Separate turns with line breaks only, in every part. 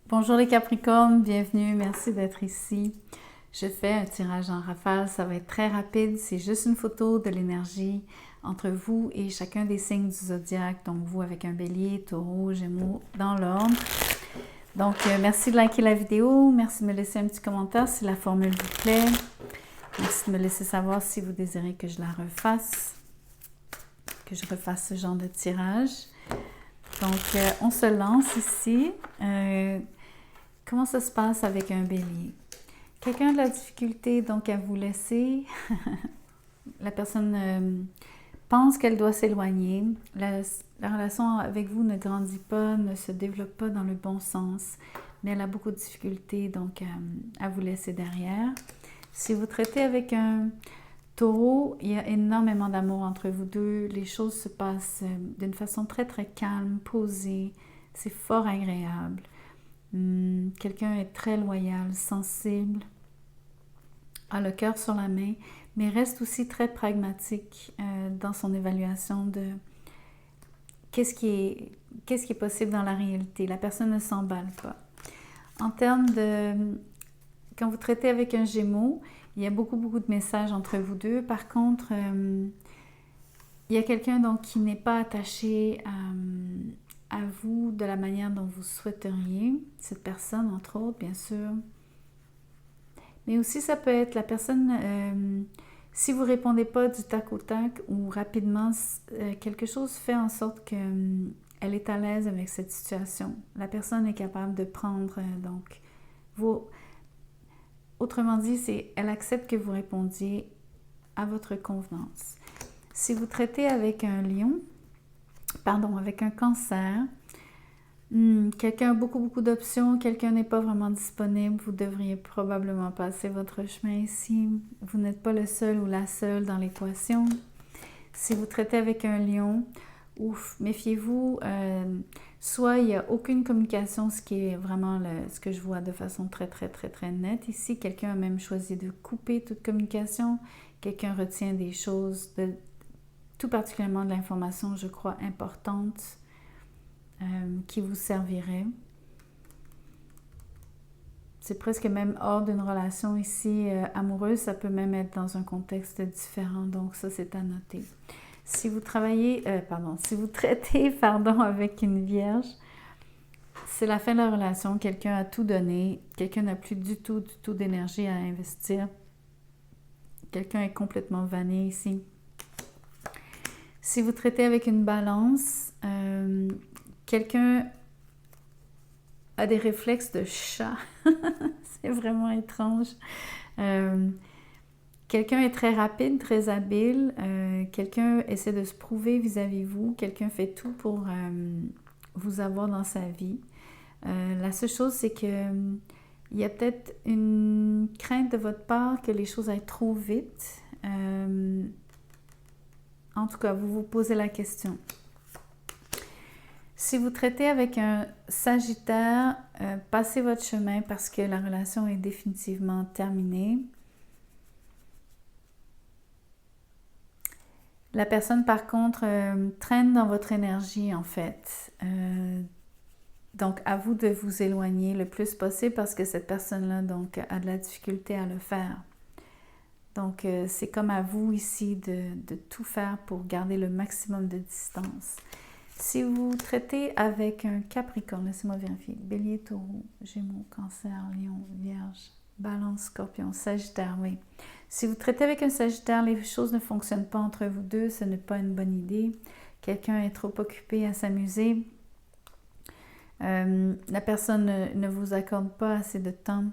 Bonjour les Capricornes, bienvenue, merci d'être ici. Je fais un tirage en rafale, ça va être très rapide, c'est juste une photo de l'énergie entre vous et chacun des signes du zodiaque, donc vous avec un bélier, taureau, gémeaux, dans l'ordre. Donc merci de liker la vidéo, merci de me laisser un petit commentaire si la formule vous plaît. Merci de me laisser savoir si vous désirez que je la refasse, que je refasse ce genre de tirage. Donc on se lance ici. Comment ça se passe avec un bélier? Quelqu'un a de la difficulté donc à vous laisser. La personne pense qu'elle doit s'éloigner. La relation avec vous ne grandit pas, ne se développe pas dans le bon sens, mais elle a beaucoup de difficultés donc à vous laisser derrière. Si vous traitez avec un taureau, il y a énormément d'amour entre vous deux. Les choses se passent d'une façon très très calme, posée. C'est fort agréable. Quelqu'un est très loyal, sensible, a le cœur sur la main, mais reste aussi très pragmatique dans son évaluation de qu'est-ce qui est possible dans la réalité. La personne ne s'emballe pas. En termes de... Quand vous traitez avec un Gémeaux, il y a beaucoup de messages entre vous deux. Par contre, il y a quelqu'un donc qui n'est pas attaché à vous de la manière dont vous souhaiteriez. Cette personne, entre autres, bien sûr. Mais aussi, ça peut être la personne, si vous ne répondez pas du tac au tac ou rapidement, quelque chose fait en sorte qu'elle est à l'aise avec cette situation. La personne est capable de prendre, donc, autrement dit, elle accepte que vous répondiez à votre convenance. Si vous traitez avec un lion, avec un cancer, quelqu'un a beaucoup d'options, quelqu'un n'est pas vraiment disponible, vous devriez probablement passer votre chemin ici. Vous n'êtes pas le seul ou la seule dans l'équation. Si vous traitez avec un lion, méfiez-vous, soit il n'y a aucune communication, ce qui est vraiment ce que je vois de façon très nette ici. Quelqu'un a même choisi de couper toute communication. Quelqu'un retient des choses, tout particulièrement de l'information, je crois, importante, qui vous servirait. C'est presque même hors d'une relation ici amoureuse, ça peut même être dans un contexte différent, donc ça c'est à noter. Si vous traitez avec une vierge, c'est la fin de la relation, quelqu'un a tout donné, quelqu'un n'a plus du tout d'énergie à investir, quelqu'un est complètement vanné ici. Si vous traitez avec une balance, quelqu'un a des réflexes de chat. C'est vraiment étrange. Quelqu'un est très rapide, très habile. Quelqu'un essaie de se prouver vis-à-vis vous. Quelqu'un fait tout pour vous avoir dans sa vie. La seule chose, c'est que il y a peut-être une crainte de votre part que les choses aillent trop vite. En tout cas, vous vous posez la question. Si vous traitez avec un Sagittaire, passez votre chemin parce que la relation est définitivement terminée. La personne, par contre, traîne dans votre énergie, en fait. Donc, à vous de vous éloigner le plus possible parce que cette personne-là, donc, a de la difficulté à le faire. Donc, c'est comme à vous ici de tout faire pour garder le maximum de distance. Si vous traitez avec un Capricorne, laissez-moi vérifier, Bélier, Taureau, Gémeaux, Cancer, Lion, Vierge, Balance, Scorpion, Sagittaire, oui. Si vous traitez avec un Sagittaire, les choses ne fonctionnent pas entre vous deux, ce n'est pas une bonne idée. Quelqu'un est trop occupé à s'amuser. La personne ne vous accorde pas assez de temps.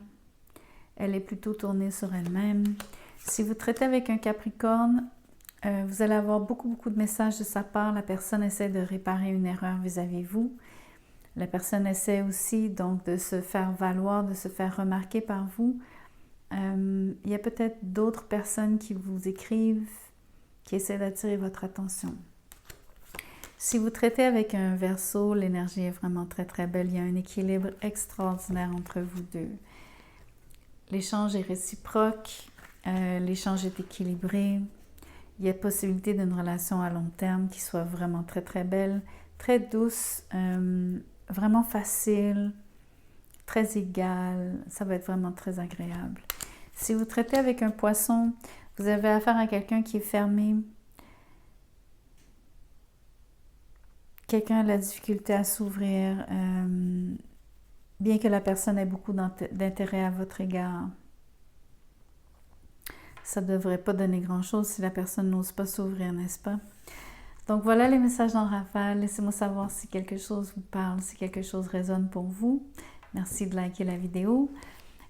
Elle est plutôt tournée sur elle-même. Si vous traitez avec un Capricorne, vous allez avoir beaucoup de messages de sa part. La personne essaie de réparer une erreur vis-à-vis vous. La personne essaie aussi donc de se faire valoir, de se faire remarquer par vous. Il y a peut-être d'autres personnes qui vous écrivent, qui essaient d'attirer votre attention. Si vous traitez avec un Verseau, l'énergie est vraiment très belle. Il y a un équilibre extraordinaire entre vous deux. L'échange est réciproque, l'échange est équilibré. Il y a possibilité d'une relation à long terme qui soit vraiment très belle, très douce, vraiment facile, très égal. Ça va être vraiment très agréable. Si vous traitez avec un poisson, vous avez affaire à quelqu'un qui est fermé. Quelqu'un a de la difficulté à s'ouvrir, bien que la personne ait beaucoup d'intérêt à votre égard. Ça ne devrait pas donner grand-chose si la personne n'ose pas s'ouvrir, n'est-ce pas? Donc voilà les messages en rafale. Laissez-moi savoir si quelque chose vous parle, si quelque chose résonne pour vous. Merci de liker la vidéo.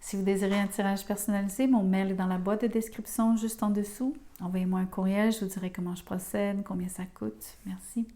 Si vous désirez un tirage personnalisé, mon mail est dans la boîte de description juste en dessous. Envoyez-moi un courriel, je vous dirai comment je procède, combien ça coûte. Merci.